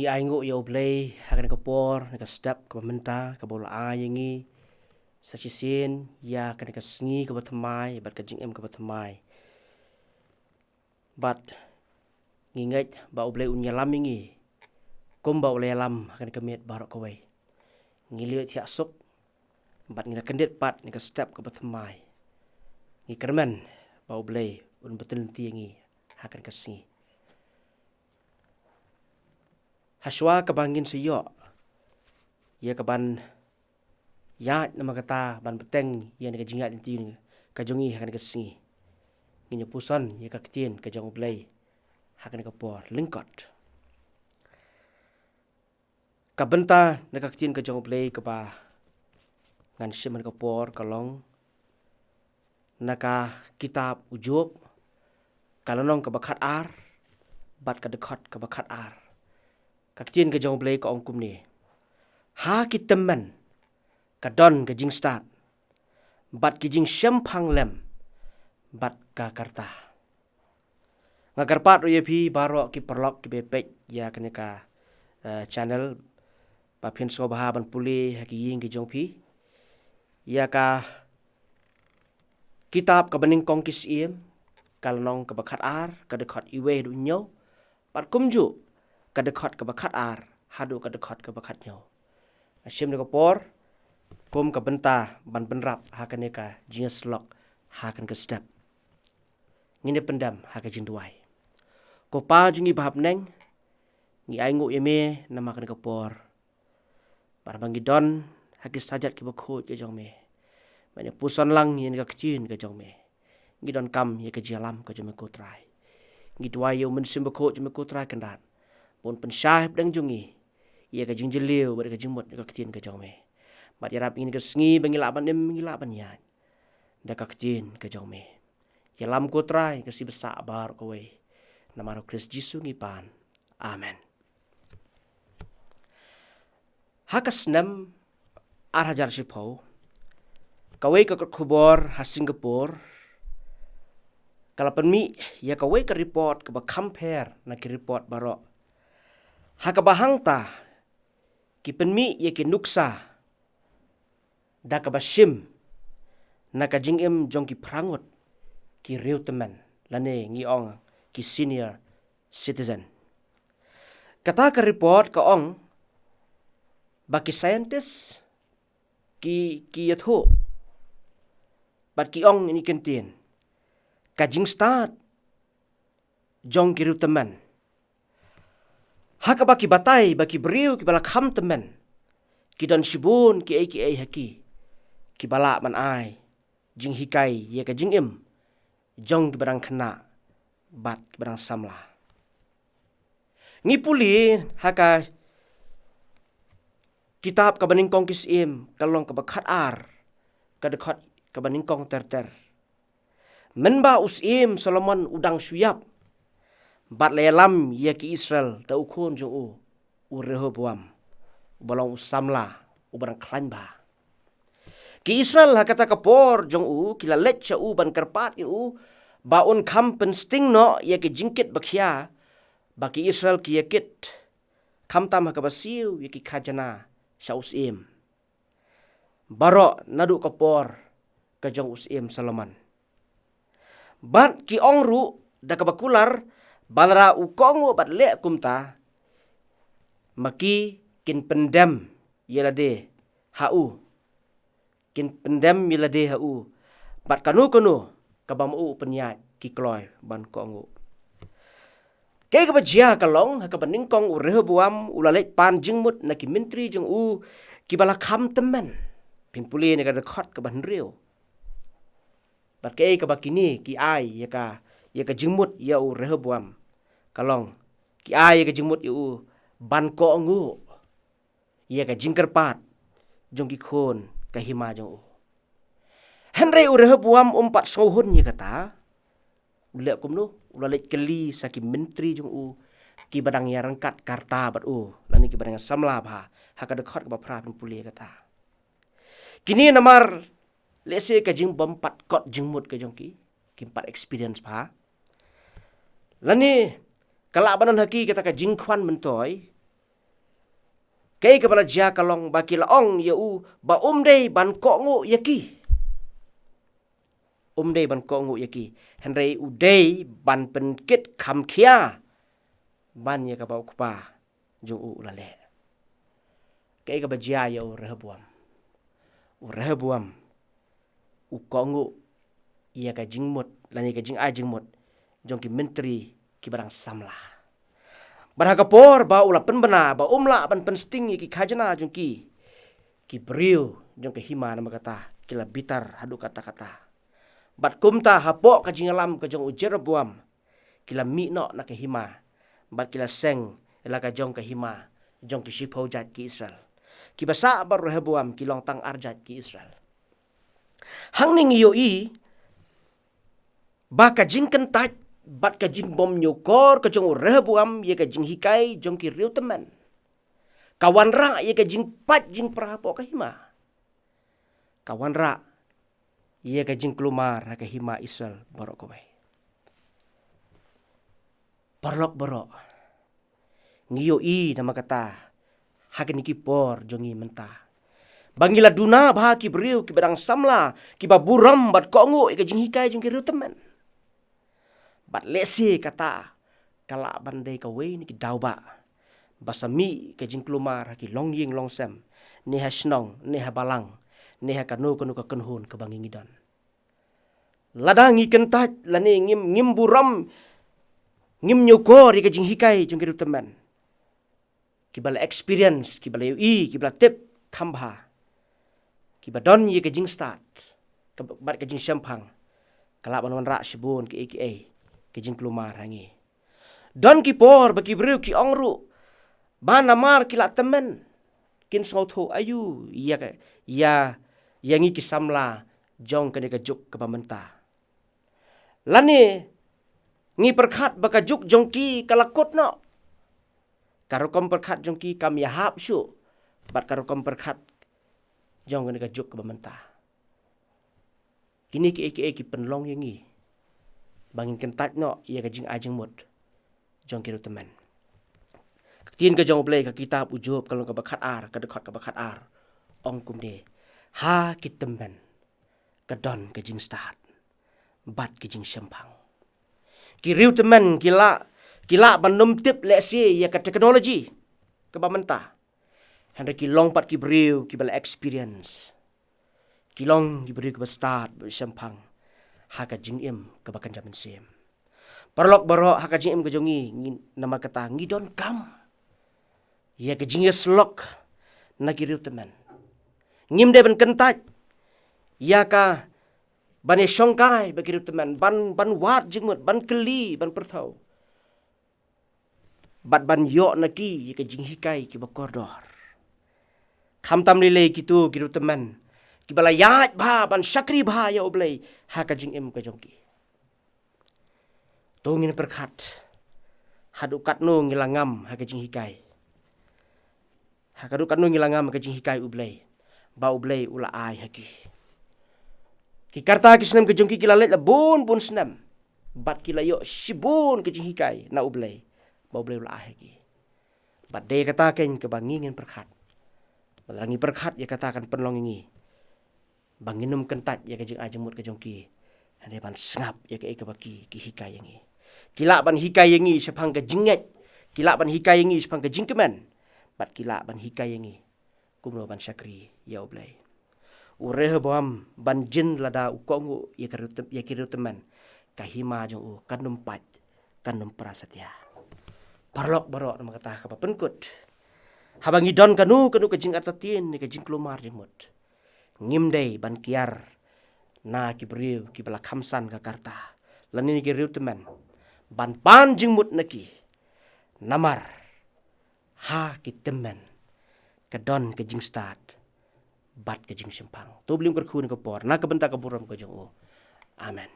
ngi aingo ya oblay hakan kapor naka step ka menta ka bola ayengi sa chisin ya kan ka sngi ka batmai bat ka jingem ka batmai bat nginget ba oblay unya lamingi kum ba oblay lam hakan ka met barok ka wai ngiliut ya sok bat ngina kendet pat nika step ka batmai ngi kermen ba oblay un betul tiengi hakan ka sngi haswa kabangin siyo ya kaban ya nama kata ban beteng ya ni kajingat inti ni kajongi hakan ka singi ngi pusan ya ka kitien ka jong blai hakan ka por lingkot ka benta na ka kitien ka jong blai ka ba ngan siman ka por kalong naka kitab ujub kalonong ka bakat ar bat ka dekat ka bakat ar Kaktiin ka jong blay ka ongkum ni. Ha ki temen. Ka don ka jing start. Bat ki jing syampang lem. Bat ka karta. Nga karpat ro yepi baro ki perlok ki bepek ya kene ka channel. Bapin so baha ban puli ha ki ying ki jong pi. Ya ka kitab ka bening kong kis iem. Kalnong ka bakat ar. Ka dekat iwe du nyaw. Bat kumju. Kadekat ke bakat ar, hadu kadekat ke bakat nyaw. Asyim ni kapor, kum ke benta ban benrap hakan ka jinga slok hakan ke step. Ngine pendam hakan jinduai. Ko pa jingi bahap neng, ngi aingu yeme nama kan kapor. Barbangi don hakin sajat ki bakot ke jong me. Banyak pusan lang yang ka kecin ke jong me. Ngi don kam ye ke jalam ke jong me kotrai. Ngi duai yo mensim bakot jong me kotrai kendan. Pun pensyahib dang jungi ia ka jing jeliu bar ka jingmut ka kitien ka jong me mat yarap ingin ka sngi bangilaban nem ngilaban ya da ka kitien ka jong me ya lam ko trai ka si besa bar ko we namaro Kristus Jesu ngipan amen hakas nam ar hajar sipau ka we ka khubor ha Singapore kalapan mi ya ka we ka report ka ba compare na ki report baro Hakabahang ta ki penmi ye ki nuksa da kabasim na ka jingem jong ki prangot ki riu teman lane ngi ong ki senior citizen kata ka report ka ong baki scientist ki yatho bat ki ong ni kentien ka jing start jong ki riu teman Haka baki batai, baki beriu, ki balak ham temen. Ki dan shibun, ki ai haki. Ki balak man ai. Jing hikai, ye ka jing im. Jong ki barang kena. Bat ki barang samla. Ngipuli, haka kitab ka baningkong kis im. Kalong ka bakat ar. Ka dekat ka baningkong ter. Menba us im Solomon udang suyap. Bat lelam ya ki Israel ta ukon jong u Rehoboam balong samla u barang klanba ki Israel ha kata kapor jong u kila let cha u ban karpat u baun kam pensting no ya ki jingkit bakhia baki Israel ki yakit kam tam ha kabasiu ya ki khajana sausim baro nadu kapor ka jong usim Solomon bat ki ongru da kabakular Balara ukong bat le kumta maki kin pendam yelade hau kin pendam yelade hau bat kanu kabamu penyat ki kloy ban kongu ke ka bajia kalong ka baningkong u Rehoboam ulalek pan jingmut na ki menteri jong u ki bala kham temen pinpuli ne ka dekat ka ban riu bat ke ka bakini ki ai ya ka jingmut ya u Rehoboam kalong ki ai ya ka jingmut ya u ban ko ngu ya ka jingkerpat jong ki khon ka hima jong u Henry u Rehoboam umpat sohun ya kata ule kumno ulalek keli sa ki menteri jong u ki badang ya rangkat karta bat u lani ki badang samla ba ha ka dekat ka pra pinpuli kata kini namar lese ka jing bompat kot jingmut ka jong ki kimpat experience pa lani kala banan haki kata ka jingkwan mentoy Kay kapala jia kalong baki laong ya ba day ban ko ngu yaki. Day ban ko ngu yaki. Henry day ban penkit kam kia. Ban ya kapau kupa jung lale. Kay kapala jia ya Rehoboam. Rehoboam ko ngu ia ka jingmut lani ka jing jingmut jong ki menteri ki barang samla. Barhakapor ba ula penbena ba umla ban pensting ki khajana jong ki beriu jong ke hima nama kata kila bitar hadu kata-kata. Bat kumta hapo ka jingalam ka jong Jeroboam kila mi no na ke hima. Bat kila seng ela ka jong ke hima jong ki shipho jat ki Israel. Ki basa bar Rehoboam ki long tang arjat ki Israel. Hang ning yoi ba ka jing kentat bat ka jing bom nyokor ka jong Rehoboam ye ka jing hikai jong ki riu teman. Kawan ra ye ka jing pat jing prahapo ka hima. Kawan ra ye ka jing kelumar ka hima Israel borok kowe. Parlok borok. Ngiyoi nama kata hakin ki por jongi mentah. Bangila duna bah ki beriu ki barang samla ki baburam bat kongo ika jing hikai jing ki riu teman. Bat lesi kata kala bandai ka we ni ki dauba. Basami ka jing kelumar ki long ying long sem. Neha snong, neha balang, neha kanu ka kenhun ka bangingidon. Ladangi kentat lani ngim buram ngim nyokor ika jing hikai jing ki riu teman. Ki bala experience, ki bala yui, ki bala tip kambha. Ki badon ye ke jing start bat ke jing syampang kalap ban ra sibun ke aka ke jing kelumar hangi don ki por baki beriu ki ongru ban amar ki la temen kin sautho ayu ya yangi ki samla jong ke ka juk ke pamenta lani ngi perkhat baka juk jong ki kalakot no karo kom perkhat jong ki kam yahap syu bat karo kom perkhat jong kena juk ke mentah. Kini ki penlong yangi. Bangin kentat no ia ka jing ajeng mut. Jong kiru teman. Ketien ke jong play ka kitab ujub kalau ka bakat ar, ka dekat ka bakat ar. Ong kum de. Ha ki teman. Ka don ka jing start. Bat ka jing sempang. Ki riu teman kila bandum tip lesi ia ka teknologi ke mentah. Henry ki long pat ki beriu ki bala experience. Ki long ki beriu ki start bersempang. Haka jing im ke bakan jaman sim. Parlok barok haka jing im ke jongi nama kata ngidon kam. Ya ke jing slok na ki riu teman. Ngim de ben kentat. Ya ka bane syongkai bagi riu teman ban wat jingmut ban keli ban perthau. Bat ban yok na ki ya ke jing hikai ki bakordor. Kham tam lele kitu kiru teman. Kibala yat ba ban syakri ba ya oblay haka jing im ka jongki. Tungin perkhat. Hadukat no ngilangam haka jing hikai. Hakadukat no ngilangam haka jing hikai ublay. Ba ublay ula ai haki. Ki karta ki senam ka jongki kilalet la bun senam. Bat kila yo sibun ka jing hikai na ublay. Ba ublay ula ai haki. Bat de kata ken ke bangingin perkhat. Balangi perkhat ya katakan penlong ini. Banginum kentat ya ke jing ajemut ke jongki. Hande ban sengap ya ke baki ki hikai yangi. Kilak ban hikai yangi sepang ke jinget. Kilak ban hikai yangi sepang ke jingkeman. Bat kilak ban hikai yangi. Kumno ban syakri ya oblay. Rehoboam ban jin lada ukongu ya kiru teman. Kahima jong kanum pat kanum prasatya. Parlok barok nama kata kapa penkut. Habangi don kanu ke jing atatin ni ke jing kelumar jengmut. Ngimdei ban kiar na ki beriu ki bala khamsan ka karta. Lani ni ki riu teman. Ban pan jengmut naki. Namar ha ki teman. Ke don ke jing start. Bat ke jing sempang. Tu belim kerkhun ke por. Na ke bentak ke buram ke jong. Amen.